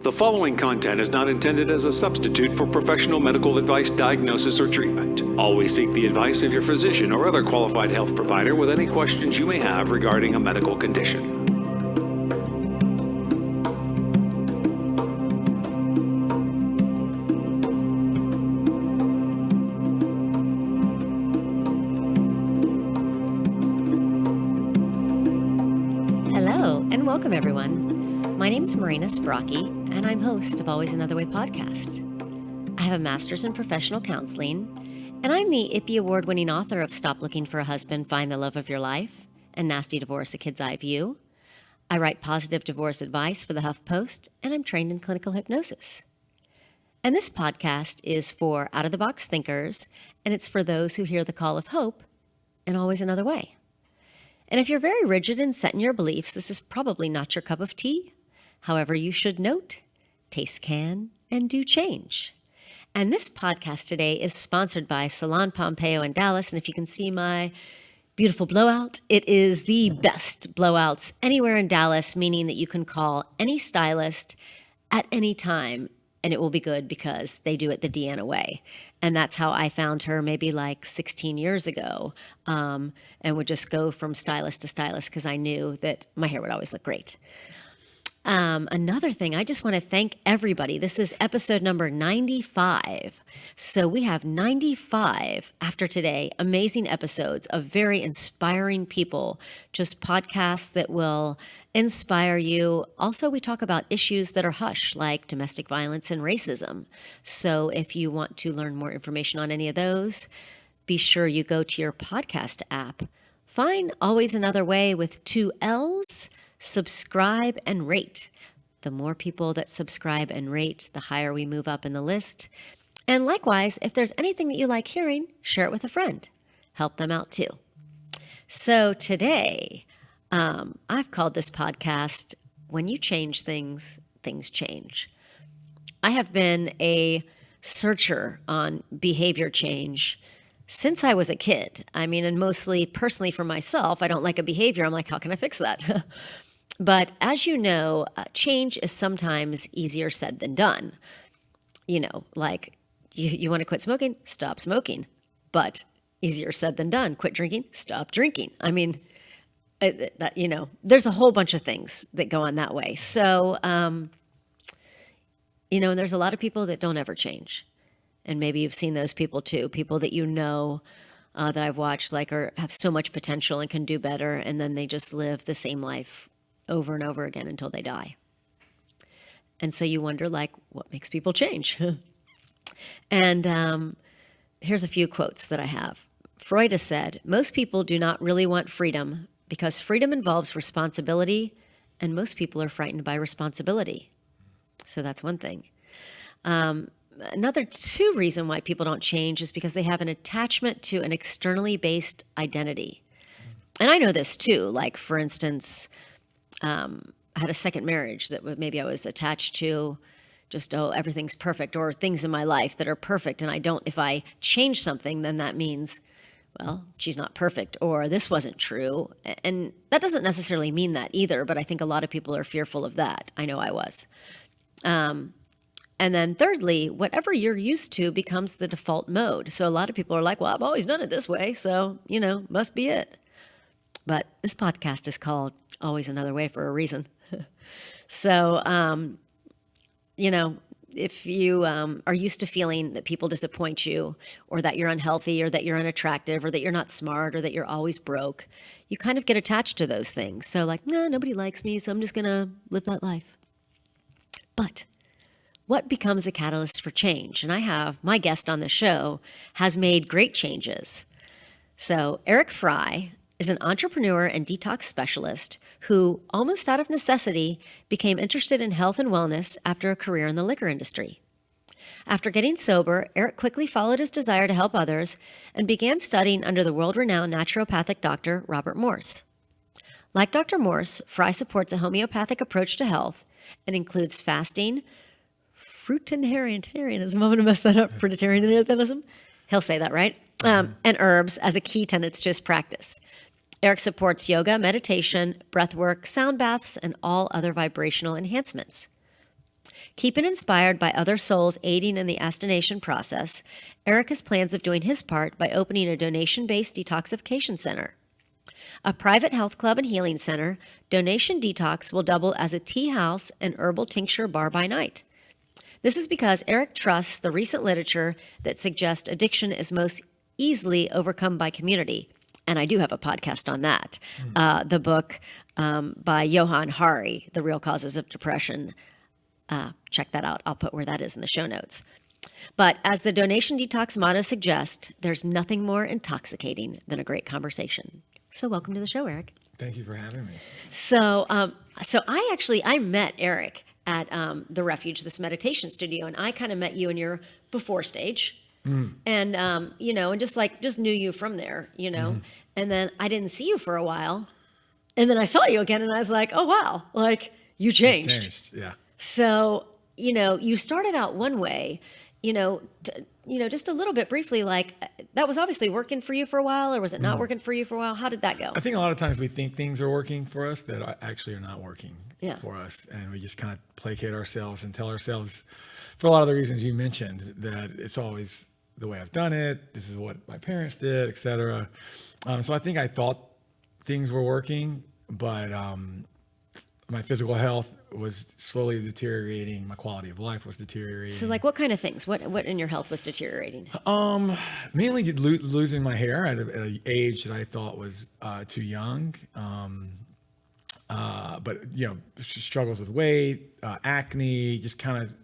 The following content is not intended as a substitute for professional medical advice, diagnosis, or treatment. Always seek the advice of your physician or other qualified health provider with any questions you may have regarding a medical condition. Hello, and welcome everyone. My name is Marina Sprocki, and I'm host of Always Another Way podcast. I have a master's in professional counseling, and I'm the IPPY award-winning author of Stop Looking for a Husband, Find the Love of Your Life, and Nasty Divorce, A Kid's Eye View. I write positive divorce advice for the HuffPost, and I'm trained in clinical hypnosis. And this podcast is for out-of-the-box thinkers, and it's for those who hear the call of hope and always another way. And if you're very rigid and set in your beliefs, this is probably not your cup of tea. However, you should note, taste can and do change. And this podcast today is sponsored by Salon Pompeo in Dallas. And if you can see my beautiful blowout, it is the best blowouts anywhere in Dallas, meaning that you can call any stylist at any time and it will be good because they do it the Deanna way. And that's how I found her maybe like 16 years ago, and would just go from stylist to stylist because I knew that my hair would always look great. Another thing, I just want to thank everybody. This is episode number 95. So we have 95 after today, amazing episodes of very inspiring people, just podcasts that will inspire you. Also, we talk about issues that are hush, like domestic violence and racism. So if you want to learn more information on any of those, be sure you go to your podcast app. Find Always Another Way with 2 L's. Subscribe and rate. The more people that subscribe and rate, the higher we move up in the list. And likewise, if there's anything that you like hearing, share it with a friend. Help them out too. So today, I've called this podcast, When You Change Things, Things Change. I have been a searcher on behavior change since I was a kid. I mean, and mostly personally for myself, I don't like a behavior. I'm like, how can I fix that? But as you know, change is sometimes easier said than done. You know, like you want to quit smoking, stop smoking. But easier said than done. Quit drinking, stop drinking. I mean, there's a whole bunch of things that go on that way. So, and there's a lot of people that don't ever change. And maybe you've seen those people too, people that you know that I've watched have so much potential and can do better, and then they just live the same life over and over again until they die. And so you wonder, what makes people change? And here's a few quotes that I have. Freud has said, most people do not really want freedom because freedom involves responsibility, and most people are frightened by responsibility. So that's one thing. Another 2 reasons why people don't change is because they have an attachment to an externally based identity. And I know this too. Like, for instance, I had a second marriage that maybe I was attached to just, everything's perfect, or things in my life that are perfect. And if I change something, then that means, well, she's not perfect, or this wasn't true. And that doesn't necessarily mean that either, but I think a lot of people are fearful of that. I know I was. And then thirdly, whatever you're used to becomes the default mode. So a lot of people are like, well, I've always done it this way, so, must be it. But this podcast is called Always Another Way for a reason. So, if you are used to feeling that people disappoint you, or that you're unhealthy, or that you're unattractive, or that you're not smart, or that you're always broke, you kind of get attached to those things. So no, nobody likes me, so I'm just going to live that life. But what becomes a catalyst for change? And I have my guest on the show has made great changes. So Eric Fry is an entrepreneur and detox specialist who, almost out of necessity, became interested in health and wellness after a career in the liquor industry. After getting sober, Eric quickly followed his desire to help others and began studying under the world-renowned Naturopathic Doctor Robert Morse. Like Dr. Morse, Fry supports a homeopathic approach to health and includes fasting, fruitarianism, I'm going to mess that up, fruitarianism, he'll say that right, and herbs as a key tenets to his practice. Eric supports yoga, meditation, breath work, sound baths, and all other vibrational enhancements. Keeping inspired by other souls aiding in the ascension process, Eric has plans of doing his part by opening a donation-based detoxification center. A private health club and healing center, Donation Detox will double as a tea house and herbal tincture bar by night. This is because Eric trusts the recent literature that suggests addiction is most easily overcome by community. And I do have a podcast on that. The book by Johann Hari, The Real Causes of Depression. Check that out. I'll put where that is in the show notes. But as the Donation Detox motto suggests, there's nothing more intoxicating than a great conversation. So welcome to the show, Eric. Thank you for having me. So I met Eric at the Refuge, this meditation studio, and I kind of met you in your before stage, and and just knew you from there, and then I didn't see you for a while, and then I saw you again, and I was like, oh wow, like you changed. Yeah. So you started out one way, just a little bit briefly, like that was obviously working for you for a while, or was it not working for you for a while? How did that go? I think a lot of times we think things are working for us that actually are not working for us. And we just kind of placate ourselves and tell ourselves, for a lot of the reasons you mentioned, that it's always the way I've done it. This is what my parents did, et cetera. So I think I thought things were working, but my physical health was slowly deteriorating. My quality of life was deteriorating. So like what kind of things? What in your health was deteriorating? Mainly losing my hair at an age that I thought was too young. But struggles with weight, acne, just kind of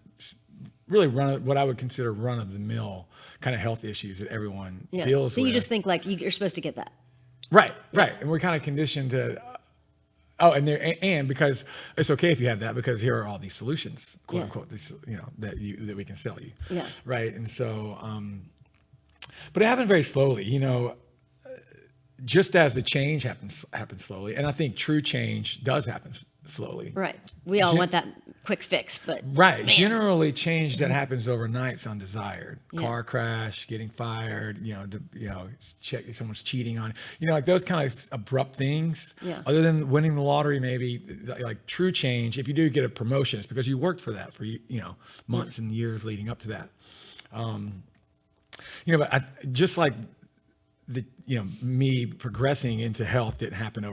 really what I would consider run-of-the-mill kind of health issues that everyone deals with. So you just think like you're supposed to get that. Right. And we're kind of conditioned to. And because it's okay if you have that, because here are all these solutions, quote unquote, that we can sell you. Yeah. Right. And so, but it happened very slowly, just as the change happens slowly. And I think true change does happen slowly. Right. We all want that quick fix, but right. Man. Generally change that happens overnight is undesired. Yeah. Car crash, getting fired, check if someone's cheating on, like those kind of abrupt things. Yeah. Other than winning the lottery, maybe like true change. If you do get a promotion, it's because you worked for that for months and years leading up to that. But just like me progressing into health didn't happen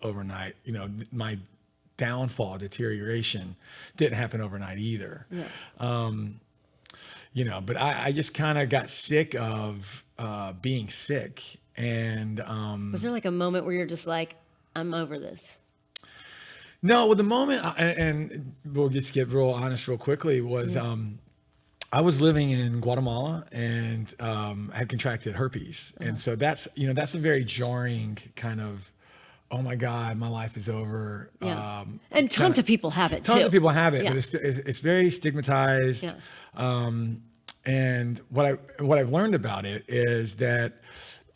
overnight. My downfall, deterioration didn't happen overnight either. Yeah. But I just kind of got sick of being sick. And was there like a moment where you're just like, I'm over this? No, well, the moment, and we'll just get real honest real quickly, was I was living in Guatemala and had contracted herpes. And so that's a very jarring kind of, oh my God, my life is over. Yeah. And tons of people have it too. Tons of people have it, Yeah. but it's very stigmatized. Yeah. And what I've learned about it is that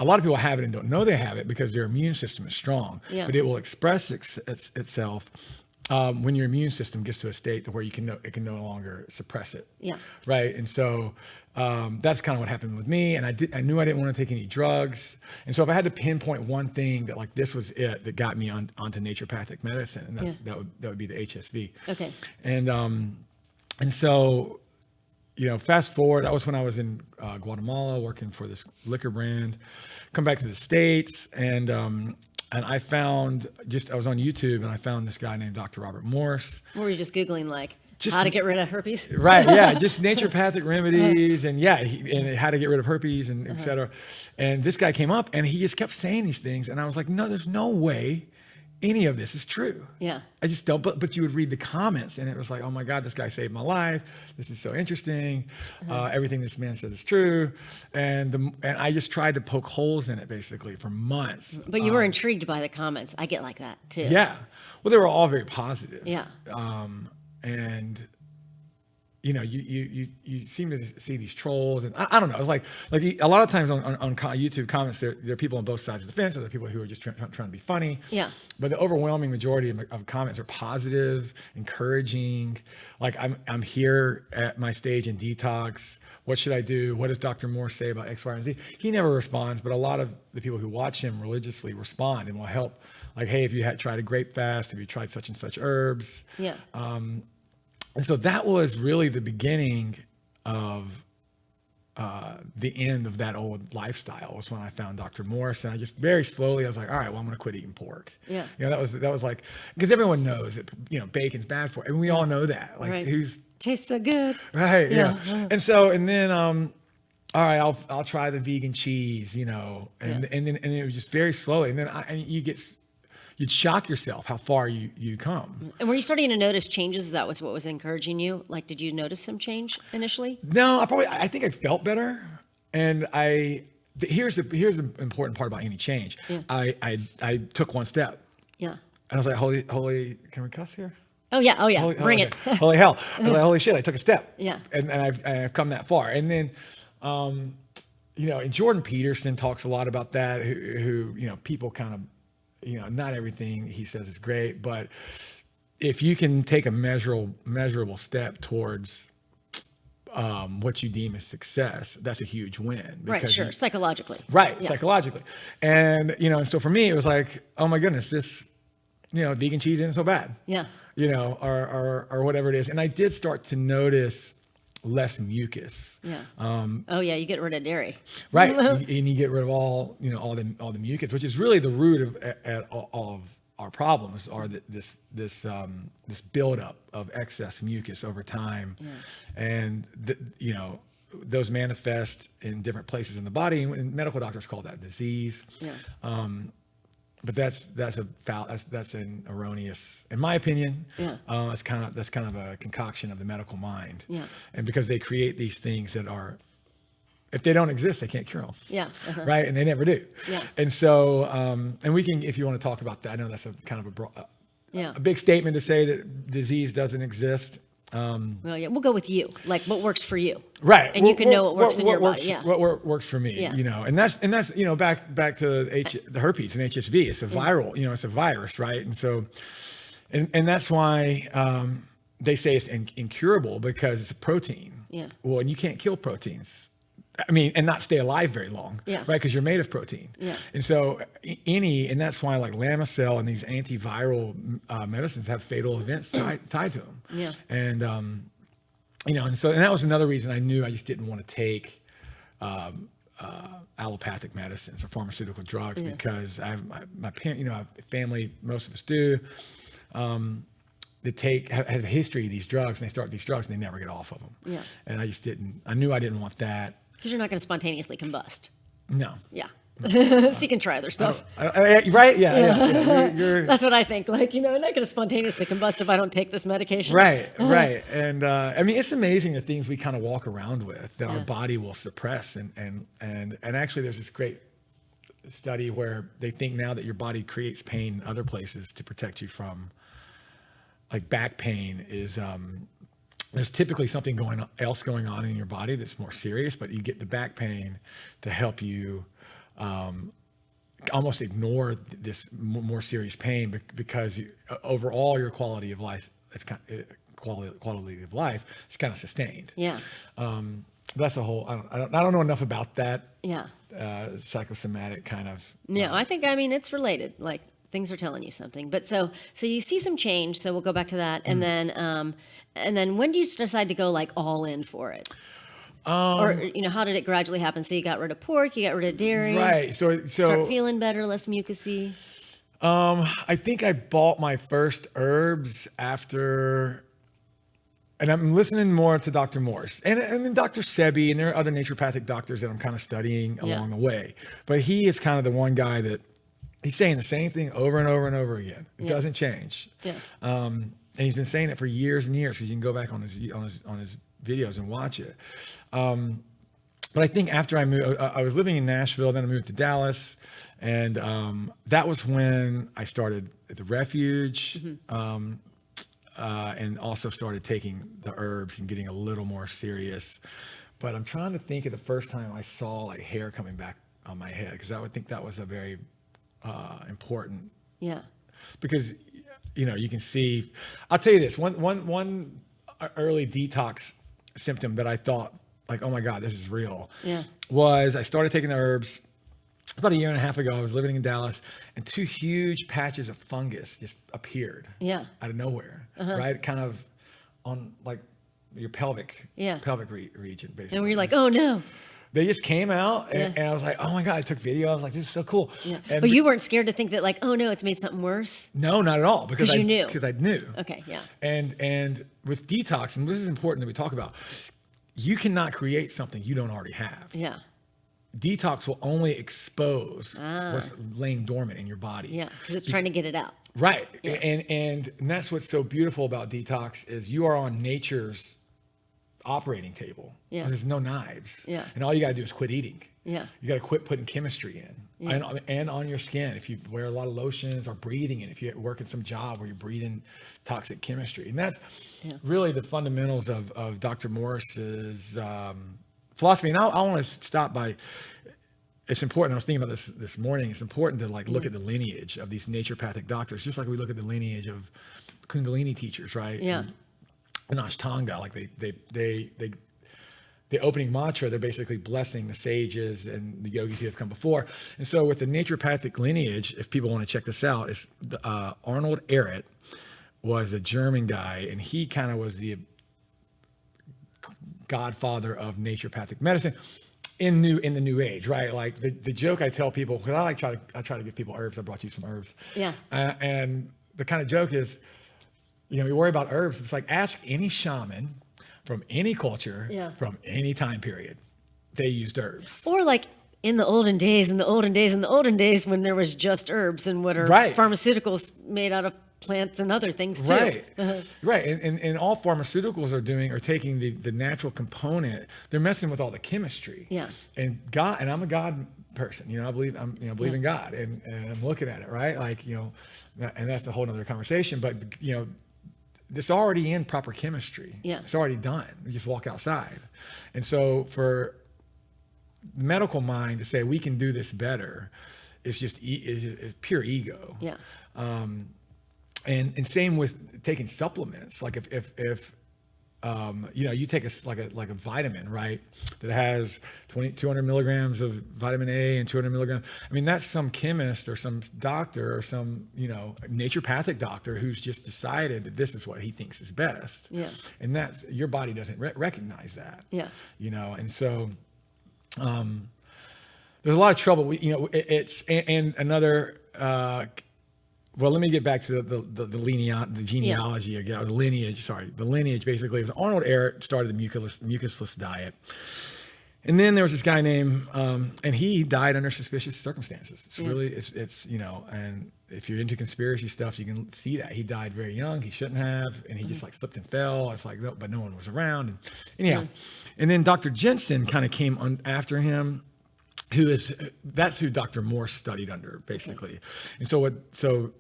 a lot of people have it and don't know they have it because their immune system is strong. Yeah. But it will express itself when your immune system gets to a state to where it can no longer suppress it. Yeah. Right. And so that's kind of what happened with me. And I knew I didn't want to take any drugs. And so if I had to pinpoint one thing that like this was it that got me onto naturopathic medicine, and that would be the HSV. Okay. And so, fast forward, that was when I was in Guatemala working for this liquor brand, come back to the States, and I found I was on YouTube and I found this guy named Dr. Robert Morse. What were you just Googling how to get rid of herpes? Right. Yeah. Just naturopathic remedies and how to get rid of herpes and et cetera. And this guy came up and he just kept saying these things. And I was like, no, there's no way any of this is true. Yeah. I just don't, but you would read the comments and it was like, oh my God, this guy saved my life. This is so interesting. Everything this man says is true. And I just tried to poke holes in it basically for months. But you were intrigued by the comments. I get like that too. Yeah. Well, they were all very positive. Yeah. And you seem to see these trolls, and I don't know. It's like a lot of times on YouTube comments, there are people on both sides of the fence. There are people who are just trying to be funny. Yeah. But the overwhelming majority of comments are positive, encouraging. Like I'm here at my stage in detox. What should I do? What does Dr. Morse say about X, Y, and Z? He never responds, but a lot of the people who watch him religiously respond and will help. Like, hey, if you had tried a grape fast, have you tried such and such herbs? Yeah. And so that was really the beginning of the end of that old lifestyle. Was when I found Dr. Morse, and I just very slowly, I was like, all right, well, I'm going to quit eating pork. Yeah. That was like, because everyone knows that, bacon's bad for it. And we all know that. Like, right. Tastes so good. Right. Yeah. And then, all right, I'll try the vegan cheese, and then it was just very slowly. And then you'd shock yourself how far you come. And were you starting to notice changes? That was what was encouraging you? Like, did you notice some change initially? No, I think I felt better. And here's the important part about any change. Yeah. I took one step. Yeah. And I was like, holy, can we cuss here? Oh yeah. Bring it. Holy hell. I was like, holy shit, I took a step. Yeah. And I've come that far. And then, and Jordan Peterson talks a lot about that, who people kind of, not everything he says is great, but if you can take a measurable step towards what you deem as success, that's a huge win. Right, sure, psychologically. Right, yeah. Psychologically. And, so for me, it was like, oh my goodness, this, vegan cheese isn't so bad. Yeah. Or whatever it is. And I did start to notice less mucus. Yeah. You get rid of dairy. Right. And you get rid of all the mucus, which is really the root of all of our problems, are this buildup of excess mucus over time. Yeah. And those manifest in different places in the body, and medical doctors call that disease. Yeah. But that's an erroneous, in my opinion. Yeah. That's kind of a concoction of the medical mind. Yeah. And because they create these things that are, if they don't exist, they can't cure them. Yeah. Uh-huh. Right. And they never do. Yeah. And so, and we can, if you want to talk about that, I know that's a kind of a big statement to say that disease doesn't exist. Well, yeah, we'll go with you, like what works for you, right? And you can know what works in your body. Yeah, what works for me, and that's back to the herpes and HSV. It's a viral, it's a virus, right? And so, and that's why they say it's incurable, because it's a protein. Yeah. Well, and you can't kill proteins. I mean, and not stay alive very long, right? Because you're made of protein. Yeah. And so and that's why like Lamisil and these antiviral medicines have fatal events tied to them. Yeah. And, and that was another reason I knew I just didn't want to take allopathic medicines or pharmaceutical drugs, because I have my parent, I have family, most of us do, that have a history of these drugs, and they start these drugs and they never get off of them. Yeah. And I knew I didn't want that. Because you're not going to spontaneously combust. No. Yeah. So you can try other stuff. Right? Yeah. That's what I think. Like, I'm not going to spontaneously combust if I don't take this medication. Right. And I mean, it's amazing the things we kind of walk around with that our body will suppress. And actually, there's this great study where they think now that your body creates pain in other places to protect you from, like, back pain is. There's typically something else going on in your body that's more serious, but you get the back pain to help you almost ignore this more serious pain, because overall your quality of life is kind of sustained. Yeah. That's a whole. I don't know enough about that. Yeah. Psychosomatic kind of. No, I think it's related. Like, things are telling you something. But so you see some change. So we'll go back to that, and then when do you decide to go like all in for it? Or how did it gradually happen? So you got rid of pork, you got rid of dairy, right? So start feeling better, less mucusy. I think I bought my first herbs after. And I'm listening more to Dr. Morse and then Dr. Sebi, and there are other naturopathic doctors that I'm kind of studying along the way. But he is kind of the one guy that he's saying the same thing over and over and over again. It doesn't change. Yeah. And he's been saying it for years and years. So you can go back on his videos and watch it. But I think after I moved, I was living in Nashville, then I moved to Dallas, and that was when I started at the Refuge, and also started taking the herbs and getting a little more serious. But I'm trying to think of the first time I saw like hair coming back on my head, because I would think that was a very important. Yeah. Because you can see. I'll tell you this. One early detox symptom that I thought, like, oh my God, this is real. Yeah. Was I started taking the herbs about a year and a half ago. I was living in Dallas, and 2 huge patches of fungus just appeared. Yeah. Out of nowhere. Right. Kind of on like your pelvic region, basically. And we're like, oh no. They just came out, and I was like, oh my God, I took video. I was like, this is so cool. Yeah. And But you weren't scared to think that like, oh no, it's made something worse? No, not at all. Because you knew. Because I knew. Okay, yeah. And with detox, and this is important that we talk about, you cannot create something you don't already have. Yeah. Detox will only expose what's laying dormant in your body. Yeah, because it's trying to get it out. Right. Yeah. And that's what's so beautiful about detox is you are on nature's operating table. Yeah. There's no knives. Yeah. And all you got to do is quit eating. Yeah. You got to quit putting chemistry in. Yeah. And on your skin, if you wear a lot of lotions or breathing in, if you work in some job where you're breathing toxic chemistry. And that's really the fundamentals of Dr. Morse's philosophy. And I want to stop by, it's important. I was thinking about this morning. It's important to like look at the lineage of these naturopathic doctors, just like we look at the lineage of Kundalini teachers, right? Yeah. And Ashtanga, like the opening mantra, they're basically blessing the sages and the yogis who have come before. And so with the naturopathic lineage, if people want to check this out, is Arnold Ehret was a German guy, and he kind of was the godfather of naturopathic medicine in the new age, right? Like the joke I tell people, because I try to give people herbs. I brought you some herbs. Yeah. And the kind of joke is, you know, we worry about herbs. It's like ask any shaman from any culture, from any time period, they used herbs. Or like in the olden days when there was just herbs and what are pharmaceuticals made out of plants and other things too. Right. Right. And all pharmaceuticals are taking the natural component. They're messing with all the chemistry. Yeah. And I'm a God person. You know, I believe in God, and I'm looking at it, right? Like, you know, and that's a whole nother conversation. But you know, it's already in proper chemistry. Yeah. It's already done. You just walk outside. And so for the medical mind to say we can do this better is just it's pure ego. Yeah. And same with taking supplements. Like if you know, you take a vitamin, right, that has 200 milligrams of vitamin A and 200 milligrams. I mean, that's some chemist or some doctor or some, you know, naturopathic doctor who's just decided that this is what he thinks is best. Yeah. And that's, your body doesn't recognize that. Yeah. You know, and so there's a lot of trouble. And another. Well, let me get back to the genealogy again, the lineage. Sorry, the lineage basically was Arnold Ehret started the mucusless diet, and then there was this guy named, and he died under suspicious circumstances. It's really, it's you know, and if you're into conspiracy stuff, you can see that he died very young. He shouldn't have, and he just like slipped and fell. It's like, but no one was around, and anyhow, and then Dr. Jensen kind of came on after him. That's who Dr. Morse studied under, basically, and so.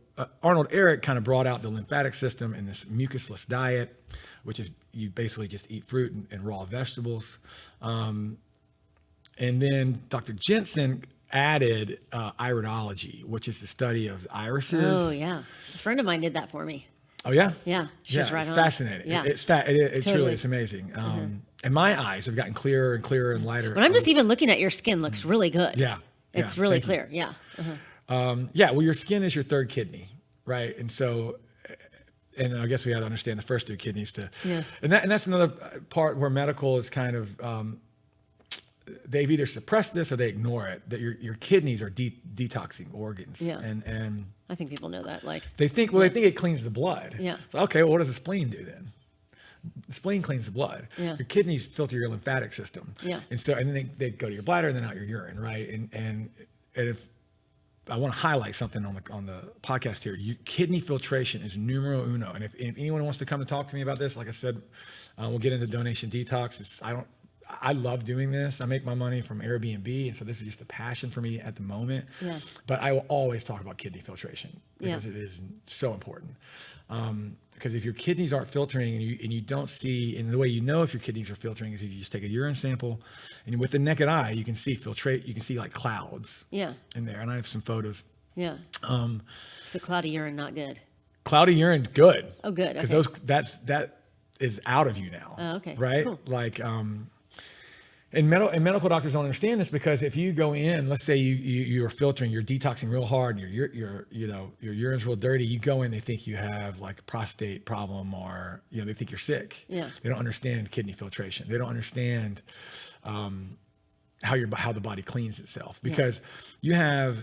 Arnold Ehret kind of brought out the lymphatic system in this mucusless diet, which is you basically just eat fruit and raw vegetables. And then Dr. Jensen added iridology, which is the study of irises. Oh, yeah. A friend of mine did that for me. Oh, yeah? Yeah. She's right it's on. Fascinating. Yeah. It Totally. truly is amazing. And my eyes have gotten clearer and clearer and lighter. When I'm just even looking at your skin, looks really good. Yeah. It's really clear. Yeah. Well, your skin is your third kidney, right? And so, and I guess we got to understand the first two kidneys to, and that's another part where medical is kind of, they've either suppressed this or they ignore it, that your kidneys are detoxing organs. Yeah. And I think people know that. Like they think it cleans the blood. Yeah. So, okay, well, what does the spleen do then? The spleen cleans the blood. Yeah. Your kidneys filter your lymphatic system. Yeah. And so, and then they go to your bladder and then out your urine, right? And if I want to highlight something on the podcast here, kidney filtration is numero uno. And if anyone wants to come and talk to me about this, like I said, we'll get into donation detox. I love doing this. I make my money from Airbnb, and so this is just a passion for me at the moment. Yeah. But I will always talk about kidney filtration because it is so important. Because if your kidneys aren't filtering and you don't see, and the way you know if your kidneys are filtering is if you just take a urine sample, and with the naked eye you can see you can see like clouds in there. And I have some photos. Yeah. So cloudy urine, not good. Cloudy urine, good. Oh, good. Because that is out of you now. Oh, okay. Right? Cool. Like, And medical doctors don't understand this, because if you go in, let's say you're filtering, you're detoxing real hard, and your urine's real dirty, you go in, they think you have like a prostate problem, or they think you're sick. Yeah. They don't understand kidney filtration. They don't understand how the body cleans itself, because you have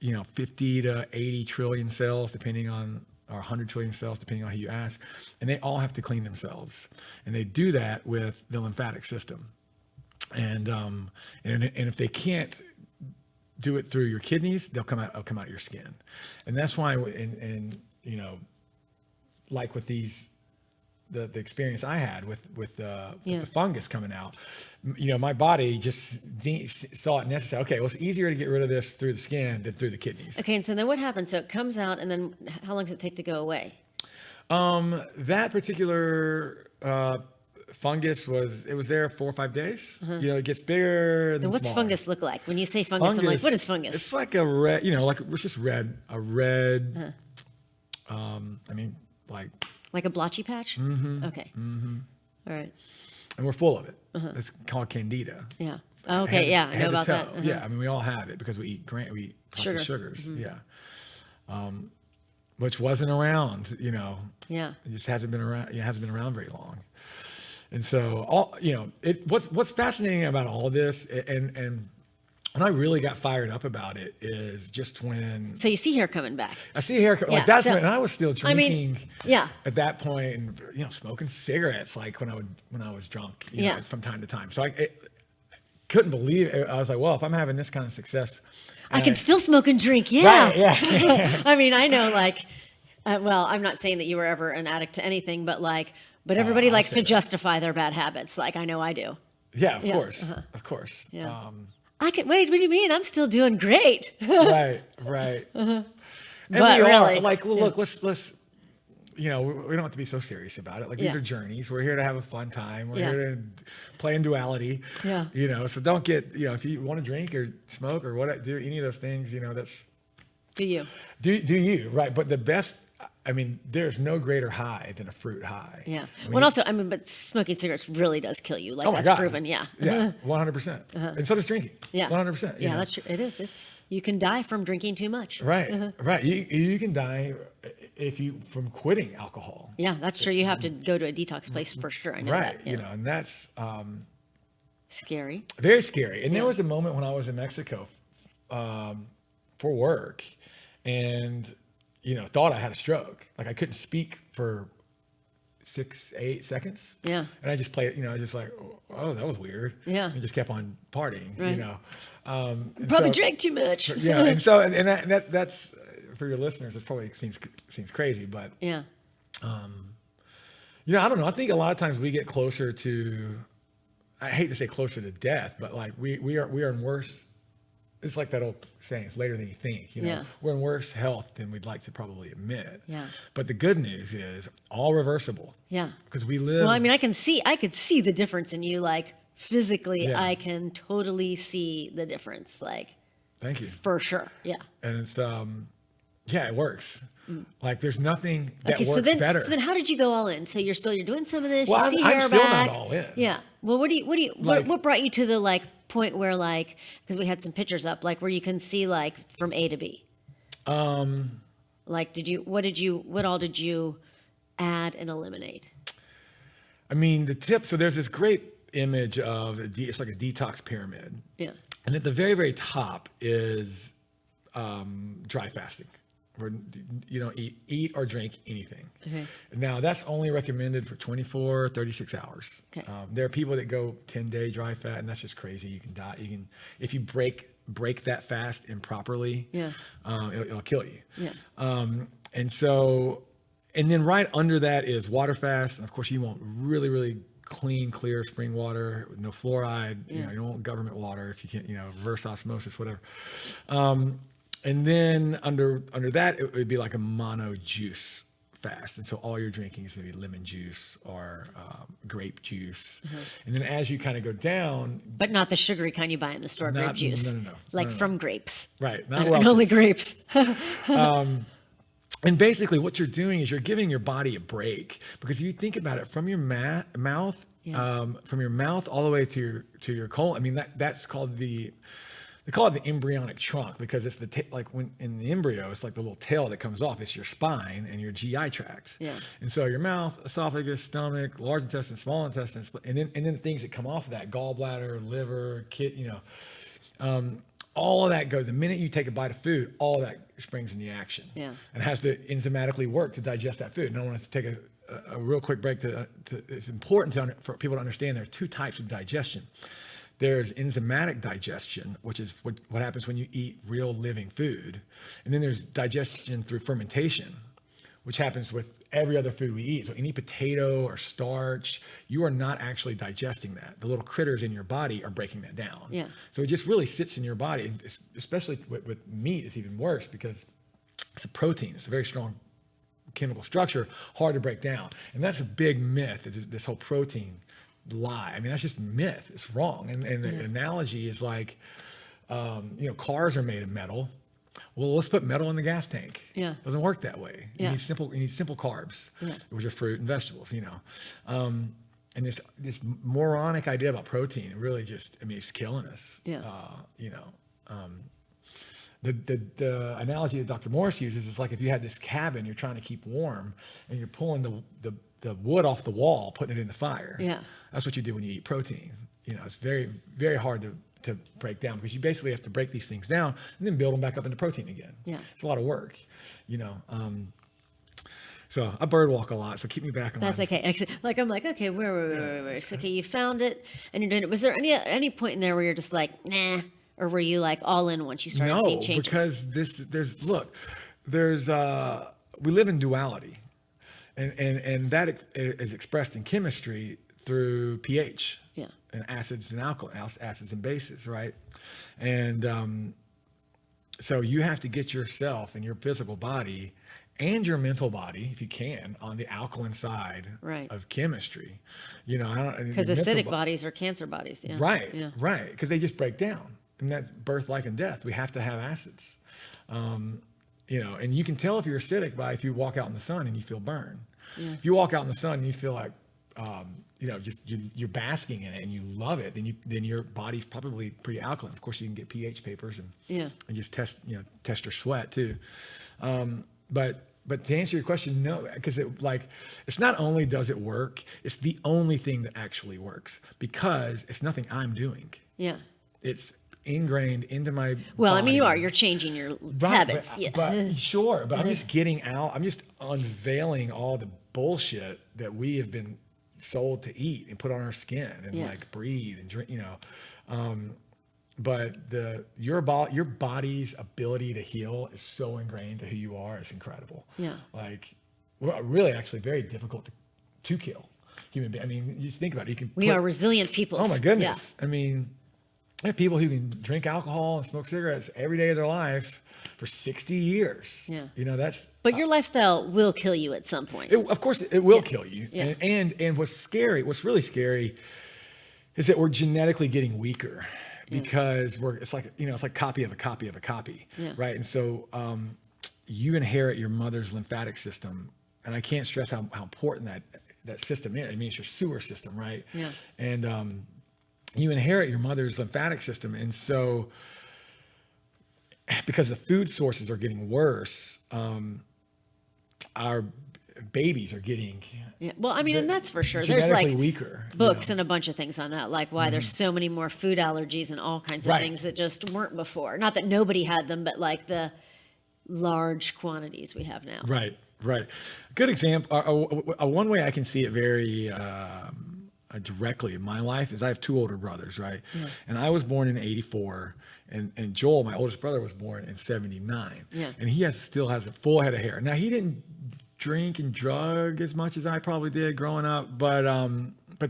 50 to 80 trillion cells, depending on, or 100 trillion cells, depending on who you ask, and they all have to clean themselves, and they do that with the lymphatic system. And if they can't do it through your kidneys, they'll come out your skin. And that's why, like with the experience I had with the fungus coming out, my body just saw it necessary. Okay, well, it's easier to get rid of this through the skin than through the kidneys. Okay, and so then what happens? So it comes out, and then how long does it take to go away? That particular fungus was there 4 or 5 days. It gets bigger and what's smaller. Fungus look like? When you say fungus, I'm like, what is fungus? It's like a red, it's just red, a red, like a blotchy patch? Mm-hmm. Okay. Mm-hmm. All right. And we're full of it. It's called candida. Yeah. Oh, okay. I know about that. Yeah, we all have it because we eat processed sugars. Mm-hmm. Yeah. Which wasn't around, Yeah. It just hasn't been around. It hasn't been around very long. And so what's fascinating about all of this, and when I really got fired up about it, is just when. So you see hair coming back. I see hair like that's when, and I was still drinking. At that point, and smoking cigarettes, like when I was drunk, from time to time. So I couldn't believe it. I was like, well, if I'm having this kind of success, I can still smoke and drink. Yeah. Right, yeah. I mean, I know, well, I'm not saying that you were ever an addict to anything, but everybody likes to justify their bad habits. Like, I know I do. Yeah, of course. Of course. Yeah. Wait, what do you mean? I'm still doing great. Right. And but we really, are like, well, look, let's, we don't have to be so serious about it. Like, these are journeys. We're here to have a fun time. We're here to play in duality. Yeah. So don't get, if you want to drink or smoke or do any of those things, that's. Do you? Do you, right. But the best, there's no greater high than a fruit high. Yeah. But smoking cigarettes really does kill you. Like, that's proven. Yeah. Yeah. 100%. And so does drinking. Yeah. 100%. Yeah, that's true. It is. You can die from drinking too much. Right. Right. You can die from quitting alcohol. Yeah, that's true. You have to go to a detox place for sure. I know that. Yeah. And that's scary. Very scary. And there was a moment when I was in Mexico for work, and thought I had a stroke. Like, I couldn't speak for 6-8 seconds. Yeah. And I just played, I was just like, oh, that was weird. Yeah. And just kept on partying, right. Probably drank too much. Yeah. And so, and that's for your listeners, it probably seems crazy, but yeah. I don't know. I think a lot of times we get closer to, I hate to say closer to death, but like we are in worse. It's like that old saying, it's later than you think, We're in worse health than we'd like to probably admit. Yeah. But the good news is all reversible. Yeah. Because we live. Well, I could see the difference in you, like physically. Yeah. I can totally see the difference. Like, thank you. For sure. Yeah. And it's, it works. Like, there's nothing that works better. So then how did you go all in? So you're doing some of this, well, you see I'm hair still back. Not all in. Yeah. Well, what brought you to the point where because we had some pictures up, where you can see from A to B? What all did you add and eliminate? The tip, so there's this great image of, it's like a detox pyramid. Yeah. And at the very, very top is dry fasting, where you don't eat or drink anything. Okay. Now, that's only recommended for 24, 36 hours. Okay. There are people that go 10-day dry fast, and that's just crazy. You can die. If you break that fast improperly, it'll kill you. Yeah. And then right under that is water fast. And of course, you want really, really clean, clear spring water with no fluoride. You don't want government water if you can't, reverse osmosis, whatever. And then under that, it would be like a mono juice fast. And so all you're drinking is maybe lemon juice or grape juice. Mm-hmm. And then as you kind of go down. But not the sugary kind you buy in the store, grape juice. No. From grapes. Right. Not only grapes. And basically what you're doing is you're giving your body a break, because if you think about it, from your mouth from your mouth all the way to your colon. I mean, that's called they call it the embryonic trunk, because it's like when in the embryo, it's like the little tail that comes off. It's your spine and your GI tract. Yeah. And so your mouth, esophagus, stomach, large intestine, small intestine, and then the things that come off of that, gallbladder, liver, all of that goes. The minute you take a bite of food, all of that springs into action. Yeah. And has to enzymatically work to digest that food. And I want to take a real quick break it's important for people to understand there are two types of digestion. There's enzymatic digestion, which is what happens when you eat real living food. And then there's digestion through fermentation, which happens with every other food we eat. So any potato or starch, you are not actually digesting that. The little critters in your body are breaking that down. Yeah. So it just really sits in your body. And especially with meat, it's even worse because it's a protein. It's a very strong chemical structure, hard to break down. And that's a big myth, this whole protein lie. I mean, that's just myth. It's wrong. And the analogy is like, cars are made of metal. Well, let's put metal in the gas tank. Yeah. It doesn't work that way. You need simple carbs, which are fruit and vegetables, And this moronic idea about protein really it's killing us. Yeah. The analogy that Dr. Morse uses is like if you had this cabin you're trying to keep warm and you're pulling the wood off the wall, putting it in the fire. Yeah. That's what you do when you eat protein. It's very, very hard to break down because you basically have to break these things down and then build them back up into protein again. Yeah. It's a lot of work, So I bird walk a lot, so keep me back on. That's okay. Like I'm like, okay, where? So, okay, you found it and you're doing it. Was there any point in there where you're just like, nah, or were you like all in once you started seeing changes? No, because we live in duality, and that is expressed in chemistry through pH. Yeah. And acids and alkaline, acids and bases, right? And so you have to get yourself and your physical body and your mental body, if you can, on the alkaline side of chemistry. Because acidic bodies are cancer bodies. Yeah. Right, right. Because they just break down. And that's birth, life, and death. We have to have acids. And you can tell if you're acidic if you walk out in the sun and you feel burned. Yeah. If you walk out in the sun and you feel like, you're basking in it and you love it, then your body's probably pretty alkaline. Of course, you can get pH papers and just test your sweat too. But to answer your question, no, because it's not only does it work, it's the only thing that actually works because it's nothing I'm doing. Yeah. It's ingrained into my body. You're changing your habits. But sure, but I'm just getting out. I'm just unveiling all the bullshit that we have been sold to eat and put on our skin and breathe and drink, but your body's ability to heal is so ingrained to who you are. It's incredible. Yeah. We're really actually very difficult to kill human beings. I mean, you just think about it. We are resilient people. Oh my goodness. Yeah. I mean, there are people who can drink alcohol and smoke cigarettes every day of their life for 60 years. Yeah. But your lifestyle will kill you at some point. Of course, it will kill you. Yeah. And what's really scary, is that we're genetically getting weaker because it's like copy of a copy of a copy, right? And so you inherit your mother's lymphatic system, and I can't stress how important that system is. I mean, it's your sewer system, right? Yeah. And you inherit your mother's lymphatic system, and so because the food sources are getting worse, our babies are getting and that's for sure. There's weaker books and a bunch of things on that, like why there's so many more food allergies and all kinds of things that just weren't before. Not that nobody had them, but like the large quantities we have now. Right. Good example. One way I can see it very directly in my life is I have two older brothers, right? Yeah. And I was born in 84, and Joel, my oldest brother, was born in 79. Yeah. And he still has a full head of hair. Now, he didn't drink and drug as much as I probably did growing up, but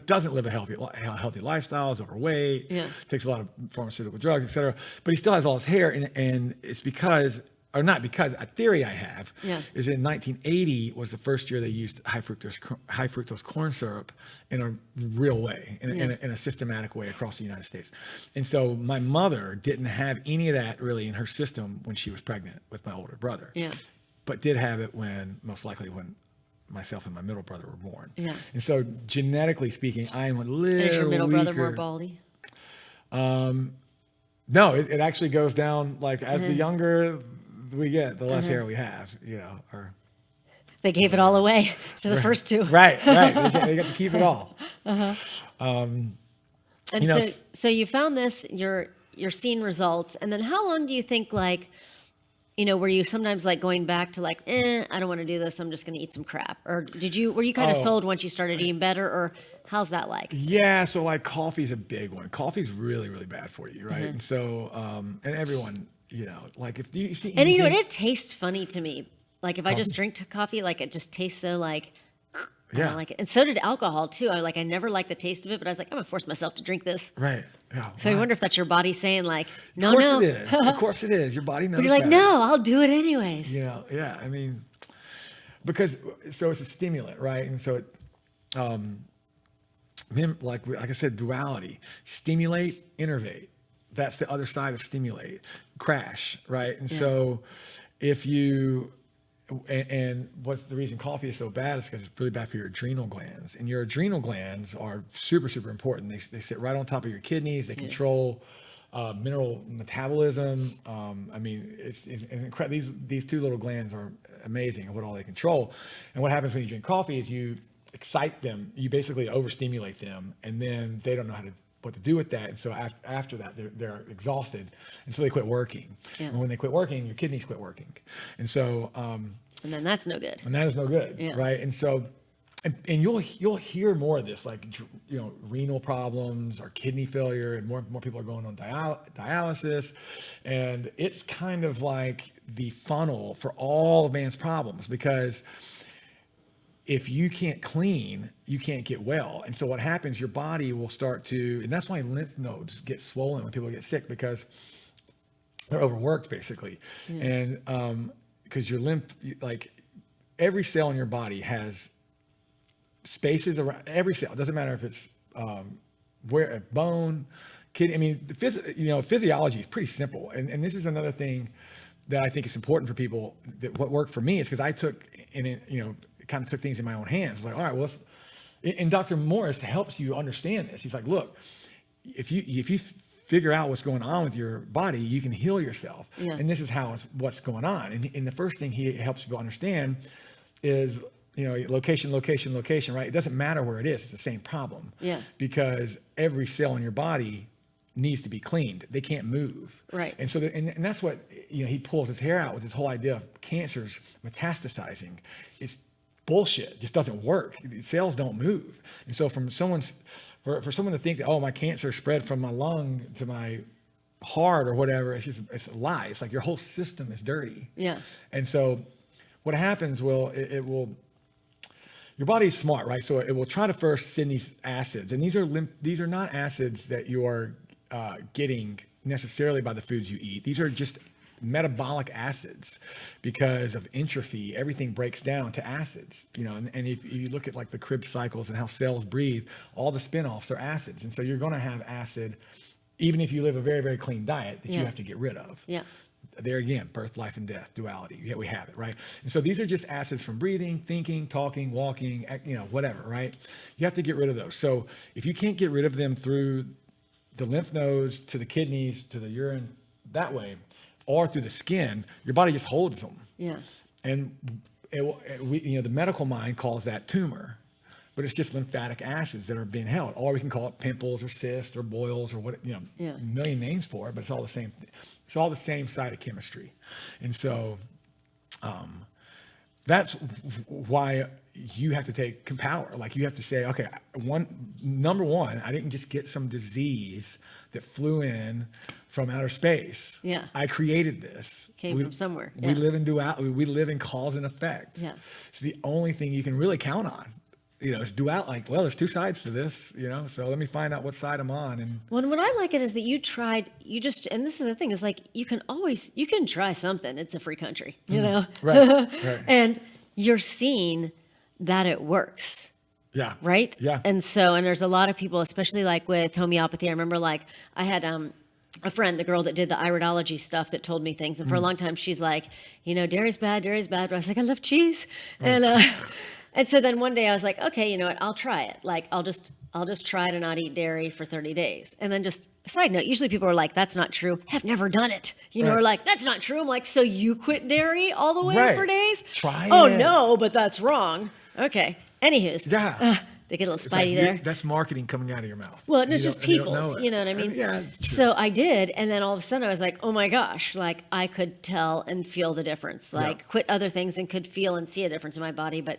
doesn't live a healthy lifestyle, is overweight, takes a lot of pharmaceutical drugs, etc. But he still has all his hair, and it's because, or not because, a theory I have is in 1980 was the first year they used high fructose corn syrup in a real way, in a systematic way across the United States. And so my mother didn't have any of that really in her system when she was pregnant with my older brother, but did have it most likely when myself and my middle brother were born. Yeah. And so genetically speaking, I am a little Is your middle brother more weaker. baldy? No, it actually goes down like as the younger we get, the less hair we have, or They gave it all away to the first two. right. They get to keep it all. And so you found this, you're seeing results. And then how long do you think, like, were you sometimes like going back to like, I don't want to do this, I'm just going to eat some crap? Or were you kind of sold once you started eating better, or how's that like? Yeah, so like coffee's a big one. Coffee's really, really bad for you, right? And so, and everyone, like if you see And it tastes funny to me. Like if I just drink coffee, like it just tastes so like, I don't like it. And so did alcohol too. I never liked the taste of it, but I was like, I'm gonna force myself to drink this. Right. Yeah. So I wonder if that's your body saying like, no, Of course no. it is. Of course it is. Your body knows. But you're like, better. no, I'll do it anyways. Yeah. I mean, because so it's a stimulant, right? And so it, like I said, duality: stimulate, innervate. That's the other side of stimulate. Crash, right? And so, if you and what's the reason coffee is so bad is because it's really bad for your adrenal glands, and your adrenal glands are super, super important. They sit right on top of your kidneys. They control mineral metabolism. I mean, it's incredible. These two little glands are amazing at what all they control. And what happens when you drink coffee is you excite them. You basically overstimulate them, and then they don't know what to do with that. And so after that, they're exhausted, and so they quit working. Yeah. And when they quit working, your kidneys quit working. And so And then that's no good. and that is no good, right? And so, and you'll hear more of this, like renal problems or kidney failure, and more people are going on dialysis, and it's kind of like the funnel for all of man's problems, because if you can't clean, you can't get well. And so what happens, your body will start to, and that's why lymph nodes get swollen when people get sick, because they're overworked basically. And because your lymph, like every cell in your body has spaces around every cell. It doesn't matter if it's where a bone, kidney. I mean, physiology is pretty simple. And this is another thing that I think is important for people. That what worked for me is because I took kind of took things in my own hands. Like, all right, well, and Dr. Morse helps you understand this. He's like, look, if you figure out what's going on with your body, you can heal yourself. Yeah. And this is what's going on. And the first thing he helps people understand is, location, right? It doesn't matter where it is. It's the same problem. Yeah. Because every cell in your body needs to be cleaned. They can't move. Right. And so, and that's what, he pulls his hair out with this whole idea of cancers metastasizing. It's bullshit. It just doesn't work. Cells don't move. And so for someone to think that, my cancer spread from my lung to my heart or whatever, it's a lie. It's like your whole system is dirty. Yeah. And so what happens, your body's smart, right? So it will try to first send these acids, and these are not acids that you are getting necessarily by the foods you eat. These are just metabolic acids. Because of entropy, everything breaks down to acids, and if you look at like the Krebs cycles and how cells breathe, all the spin-offs are acids. And so you're going to have acid even if you live a very, very clean diet that you have to get rid of. Yeah. There again, birth, life, and death, duality. Yeah, we have it, right? And so these are just acids from breathing, thinking, talking, walking, whatever, right? You have to get rid of those. So if you can't get rid of them through the lymph nodes to the kidneys to the urine that way, or through the skin, your body just holds them. Yeah. And the medical mind calls that tumor, but it's just lymphatic acids that are being held. Or we can call it pimples or cysts or boils or what, a million names for it, but it's all the same. It's all the same side of chemistry. And so that's why you have to take power. Like you have to say, okay, number one, I didn't just get some disease that flew in from outer space. Yeah. I created this. Came from somewhere. Yeah. We live in duality. We live in cause and effect. Yeah. It's the only thing you can really count on. It's duality. Like, well, there's two sides to this, so let me find out what side I'm on. And what I like it is that and this is the thing, is like, you can try something. It's a free country, Right. And you're seeing that it works. Yeah. Right? Yeah. And there's a lot of people, especially like with homeopathy. I remember like I had a friend, the girl that did the iridology stuff, that told me things. And for a long time, she's like, dairy's bad. But I was like, I love cheese. Right. And so then one day I was like, okay, you know what? I'll try it. Like, I'll just try to not eat dairy for 30 days. And then just a side note, usually people are like, that's not true. Have never done it. You know, or like, that's not true. I'm like, so you quit dairy all the way for days? Try it. Oh, no, but that's wrong. Okay. Anywho's. Yeah. They get a little spidey there. That's marketing coming out of your mouth. Well, it's just people's, you know what I mean? Yeah, it's true. So I did. And then all of a sudden I was like, oh my gosh, like I could tell and feel the difference. Like quit other things and could feel and see a difference in my body, but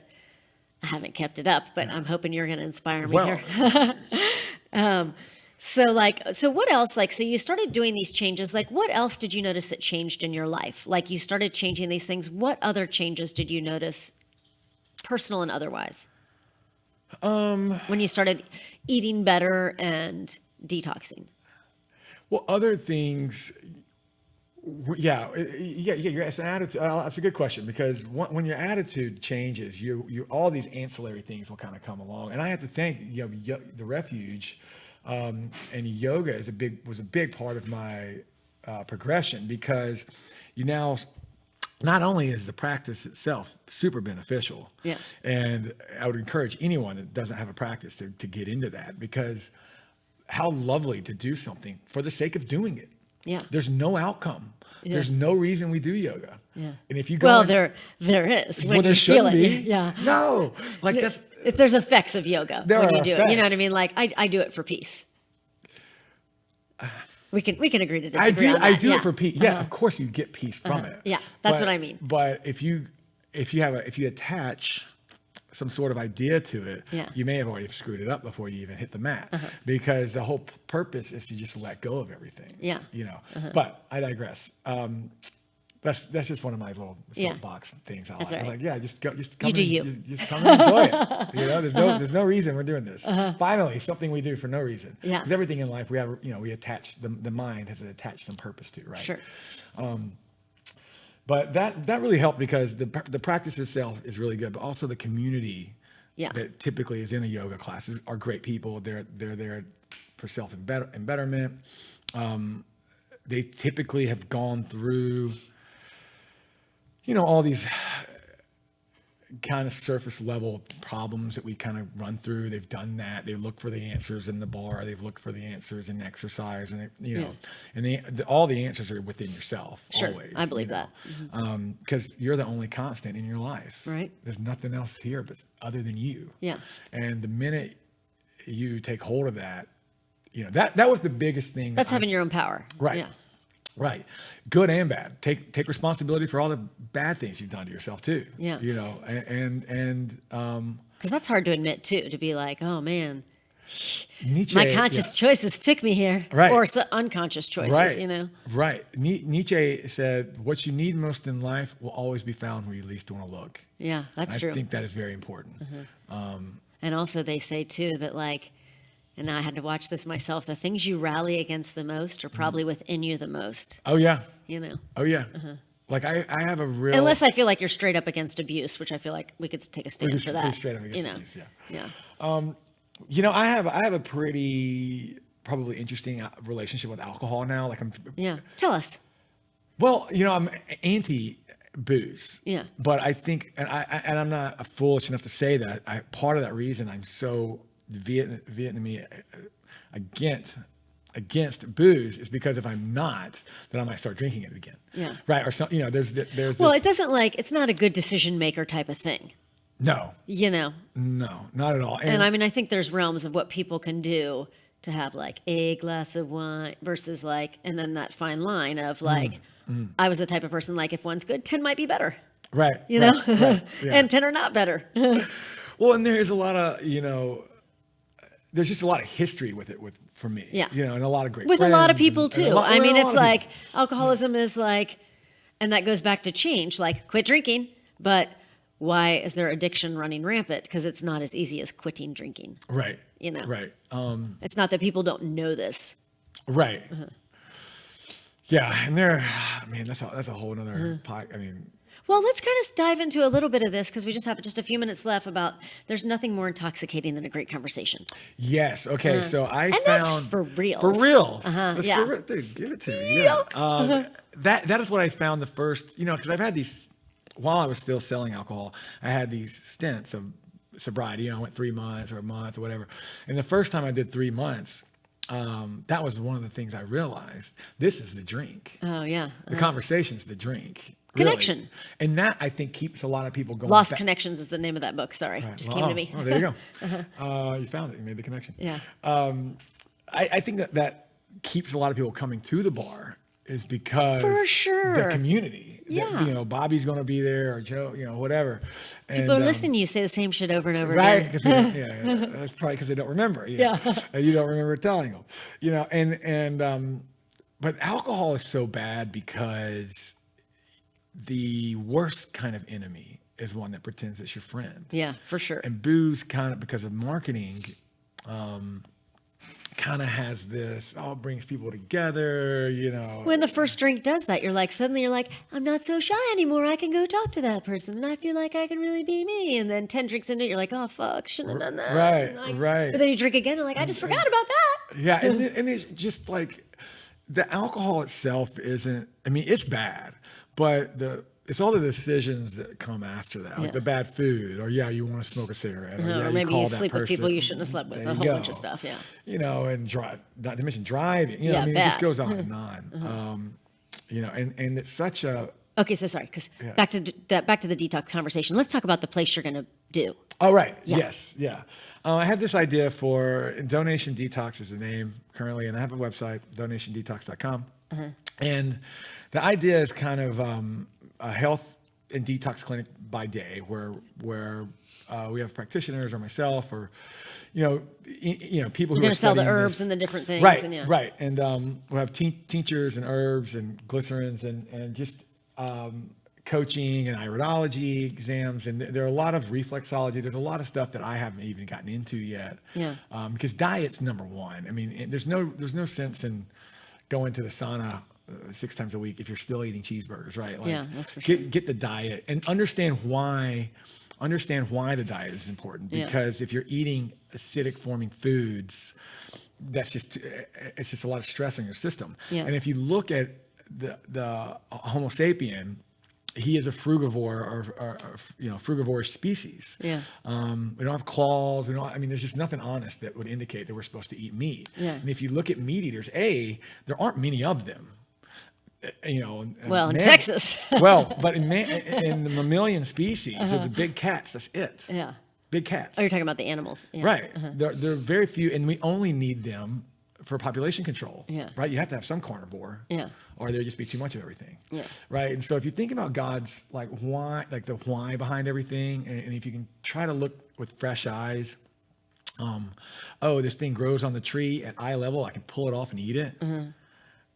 I haven't kept it up, but I'm hoping you're going to inspire me here. So what else, like, so you started doing these changes, like what else did you notice that changed in your life? Like you started changing these things. What other changes did you notice, personal and otherwise? When you started eating better and detoxing? Well, other things, it's an attitude. That's a good question, because when your attitude changes, you all these ancillary things will kind of come along. And I have to thank the refuge, and yoga was a big part of my progression, because you now. Not only is the practice itself super beneficial, and I would encourage anyone that doesn't have a practice to get into that, because how lovely to do something for the sake of doing it. Yeah. There's no outcome. Yeah. There's no reason we do yoga. Yeah. And if you go there is when there you feel it. Be. Yeah. No. Like there's effects of yoga when you do it. You know what I mean? Like I do it for peace. We can agree to disagree on that. I do it for peace. Yeah, of course you get peace from it. Yeah, that's what I mean. But if you attach some sort of idea to it, you may have already screwed it up before you even hit the mat, because the whole purpose is to just let go of everything. Yeah. You know. But I digress. That's just one of my little soapbox things. I was like, just come just come and enjoy it. You know, there's no reason we're doing this. Finally, something we do for no reason. Yeah. Because everything in life we attach the mind has to attach some purpose to, right? Sure. But that really helped, because the practice itself is really good, but also the community that typically is in a yoga class are great people. They're there for self embetterment. They typically have gone through all these kind of surface level problems that we kind of run through. They've done that. They look for the answers in the bar. They've looked for the answers in exercise, and all the answers are within yourself. Sure, always. I believe that. Because you're the only constant in your life. Right. There's nothing else here other than you. Yeah. And the minute you take hold of that, that was the biggest thing. That's having your own power. Right. Yeah. Right. Good and bad. Take responsibility for all the bad things you've done to yourself too. Yeah. And because that's hard to admit too, to be like, oh man, my conscious choices took me here. Right. Or unconscious choices, Right. Nietzsche said, what you need most in life will always be found where you least want to look. Yeah, that's true. I think that is very important. And also they say too that and I had to watch this myself, the things you rally against the most are probably within you the most. Oh, yeah. Oh, yeah. Like I have a real... Unless I feel like you're straight up against abuse, which I feel like we could take a stand for that. Straight up against abuse, yeah. I have a pretty probably interesting relationship with alcohol now. Tell us. Well, I'm anti booze. Yeah. But I think, and I'm not foolish enough to say that, part of that reason I'm so Vietnamese against booze is because if I'm not, then I might start drinking it again. Yeah. Right. Or something. There's well, it doesn't it's not a good decision maker type of thing. No. No, not at all. And I mean, I think there's realms of what people can do to have a glass of wine versus and then that fine line of I was the type of person if one's good, 10 might be better. Right. Right, yeah. And 10 are not better. Well, and there's a lot of, there's just a lot of history with it for me. Yeah. And a lot of great friends. With a lot of people too. I mean, it's alcoholism is and that goes back to change, quit drinking, but why is there addiction running rampant? Because it's not as easy as quitting drinking. Right. Right. It's not that people don't know this. Right. Yeah. And that's a whole nother well, let's kind of dive into a little bit of this because we just have just a few minutes left about there's nothing more intoxicating than a great conversation. Yes. Okay. So I found that's for real. For real. Dude, give it to me. Yeah. That is what I found the first, because I've had these while I was still selling alcohol, I had these stints of sobriety. I went 3 months or a month or whatever. And the first time I did 3 months, that was one of the things I realized. This is the drink. Oh, yeah. The conversation's the drink. Connection. Really. And that, I think, keeps a lot of people going. Lost Connections is the name of that book. Sorry. Right. Just came to me. Oh, there you go. You found it. You made the connection. Yeah. I think that keeps a lot of people coming to the bar is because For sure. the community. Yeah. That, Bobby's going to be there or Joe, whatever. People are listening to you say the same shit over and over right, again. Yeah, that's probably because they don't remember. Yeah. And you don't remember telling them. But alcohol is so bad because the worst kind of enemy is one that pretends it's your friend. Yeah, for sure. And booze kind of, because of marketing, kind of has this, it brings people together, When the first drink does that, suddenly you're like, I'm not so shy anymore. I can go talk to that person. And I feel like I can really be me. And then 10 drinks into it, you're like, oh, fuck, shouldn't have done that. Right, right. But then you drink again, and I just forgot about that. Yeah, and it's just like, the alcohol itself isn't, it's bad, but it's all the decisions that come after that, like the bad food, or you want to smoke a cigarette, or maybe you sleep with people you shouldn't have slept with, a whole bunch of stuff, and drive, not to mention driving, it just goes on and on, and it's such a... Okay, so sorry, because back to the detox conversation, let's talk about the place you're going to do. Oh, right. Yeah. Yes. Yeah. I have this idea for Donation Detox is the name currently, and I have a website, donationdetox.com. And the idea is kind of a health and detox clinic by day where we have practitioners or myself or, people You're who going are to sell the studying herbs this. and the different things. Right. And Right. And we'll have tinctures and herbs and glycerins and just coaching and iridology exams, and there are a lot of reflexology. There's a lot of stuff that I haven't even gotten into yet. Yeah. Because diet's number one. There's no sense in going to the sauna 6 times a week if you're still eating cheeseburgers, right? That's for sure. Get the diet and understand why the diet is important. Because if you're eating acidic forming foods, it's just a lot of stress on your system. Yeah. And if you look at the Homo sapien, he is a frugivore or frugivore species. Yeah. We don't have claws. There's just nothing honest that would indicate that we're supposed to eat meat. Yeah. And if you look at meat eaters, there aren't many of them. In Texas. But in the mammalian species, of the big cats, that's it. Yeah. Big cats. Oh, you're talking about the animals. Yeah. Right. There are very few, and we only need them for population control. Yeah. Right. You have to have some carnivore. Yeah. Or there'd just be too much of everything. Yeah. Right. And so if you think about God's why, the why behind everything, and if you can try to look with fresh eyes, this thing grows on the tree at eye level, I can pull it off and eat it.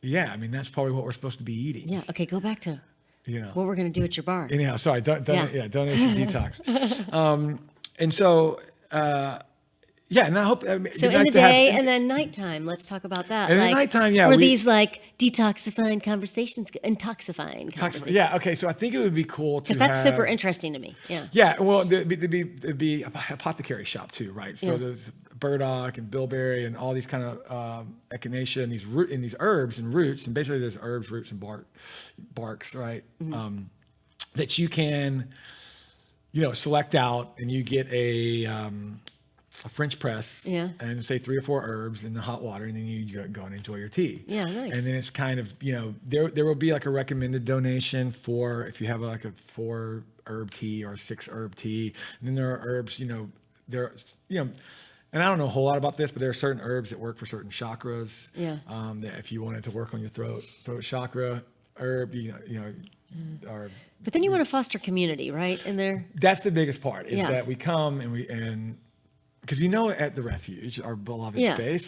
Yeah. That's probably what we're supposed to be eating. Yeah. Okay. Go back to what we're going to do at your bar. Anyhow, sorry. Donation Detox. And so, and I hope. So in the day and then nighttime, let's talk about that. And then nighttime, Were these detoxifying conversations, intoxifying conversations? Yeah. Okay. So I think it would be cool to. Because that's super interesting to me. Yeah. Yeah. Well, there'd be a apothecary shop too, right? So there's burdock and bilberry and all these kind of echinacea and these herbs and roots, and basically there's herbs, roots, and barks, right? That you can, select out, and you get a French press, and say 3 or 4 herbs in the hot water, and then you go and enjoy your tea. Yeah, nice. And then it's kind of, there will be a recommended donation for if you have a 4 herb tea or a 6 herb tea. And then there are herbs, and I don't know a whole lot about this, but there are certain herbs that work for certain chakras. Yeah. That if you wanted to work on your throat chakra herb, or. But then you want to foster community, right? In there. That's the biggest part is that we come and because at the refuge, our beloved space,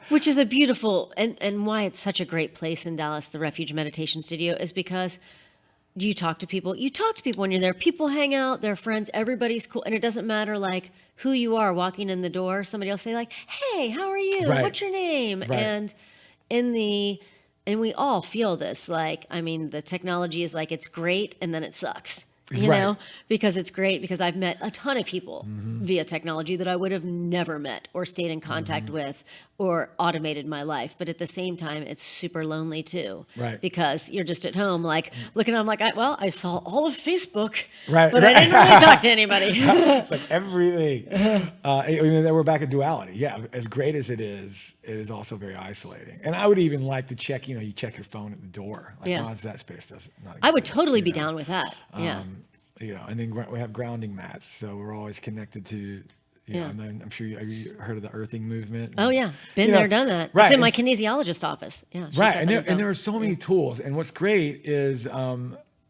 which is a beautiful and why it's such a great place in Dallas, the Refuge Meditation Studio, is because you talk to people. You talk to people when you're there. People hang out, they're friends, everybody's cool, and it doesn't matter who you are walking in the door. Somebody will say "Hey, how are you? Right. What's your name?" Right. And we all feel this. The technology is it's great, and then it sucks. you Right. know, because it's great because I've met a ton of people via technology that I would have never met or stayed in contact with or automated my life. But at the same time, it's super lonely too. Right. Because you're just at home, like looking at them like, I saw all of Facebook, Right, but right. I didn't really talk to anybody. It's like everything. I mean, we're back at duality. Yeah, as great as it is also very isolating. And I would even like to check, you check your phone at the door. Like, Yeah. well, that space does not exist. I would totally you be know? down with that. Yeah. And then we have grounding mats, so we're always connected to. Yeah. And then I'm sure have you heard of the earthing movement? Oh yeah, been there, done that. Right. It's in my kinesiologist office. Yeah, she's Right, got and that there info. are so many tools, and what's great is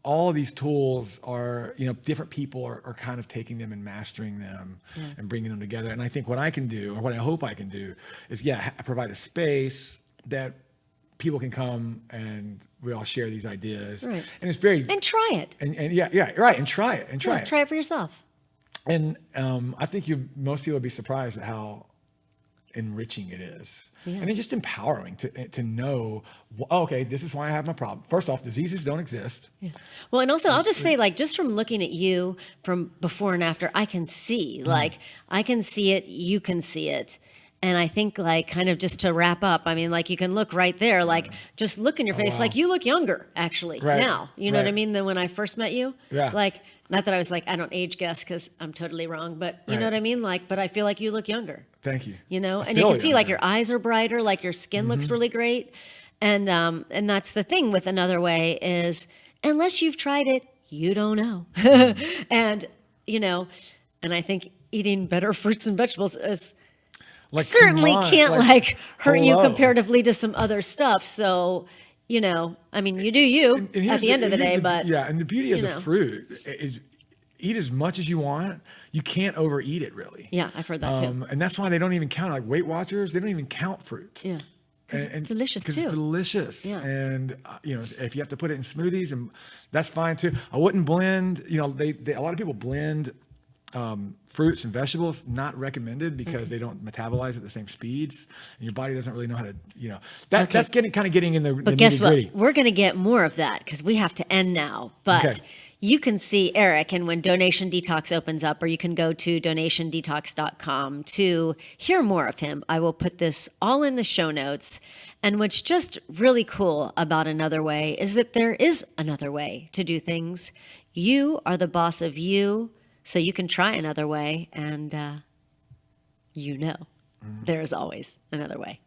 all of these tools are, different people are kind of taking them and mastering them and bringing them together. And I think what I can do, or what I hope I can do, is provide a space that people can come and we all share these ideas. Right. And it's very And try it. and right, and try it Try it for yourself. And I think most people would be surprised at how enriching it is. Yeah. And it's just empowering to know, okay, this is why I have my problem. First off, diseases don't exist. Yeah. Well, and also I'll just say, like, just from looking at you from before and after, I can see, like, I can see it, you can see it. And I think, like, kind of just to wrap up, I mean, like, you can look right there, like, just look in your face, like, you look younger, actually, now. You know what I mean, than when I first met you? Yeah. Like, not that I was like, I don't age guess because I'm totally wrong, but you know what I mean? Like, but I feel like you look younger. Thank you. You know, I and you feel can see like younger. your eyes are brighter, like your skin looks really great. And that's the thing with Another Way is unless you've tried it, you don't know. And, and I think eating better fruits and vegetables is Like, certainly come on, can't hurt you hello. comparatively to some other stuff. So, I mean, you do you And here's at the end of the day, but and the beauty of you the know. fruit is eat as much as you want. You can't overeat it, really. Yeah, I've heard that too. And that's why they don't even count, like Weight Watchers, they don't even count fruit. Yeah. Because it's delicious Because too. it's delicious. Yeah. And, if you have to put it in smoothies, and that's fine too. I wouldn't blend, a lot of people blend fruits and vegetables, not recommended because they don't metabolize at the same speeds, and your body doesn't really know how to, that's getting in the But guess what? nitty-gritty. We're going to get more of that because we have to end now. But Okay. you can see Eric, and when Donation Detox opens up, or you can go to donationdetox.com to hear more of him. I will put this all in the show notes. And what's just really cool about Another Way is that there is another way to do things. You are the boss of you, so you can try another way, and there is always another way.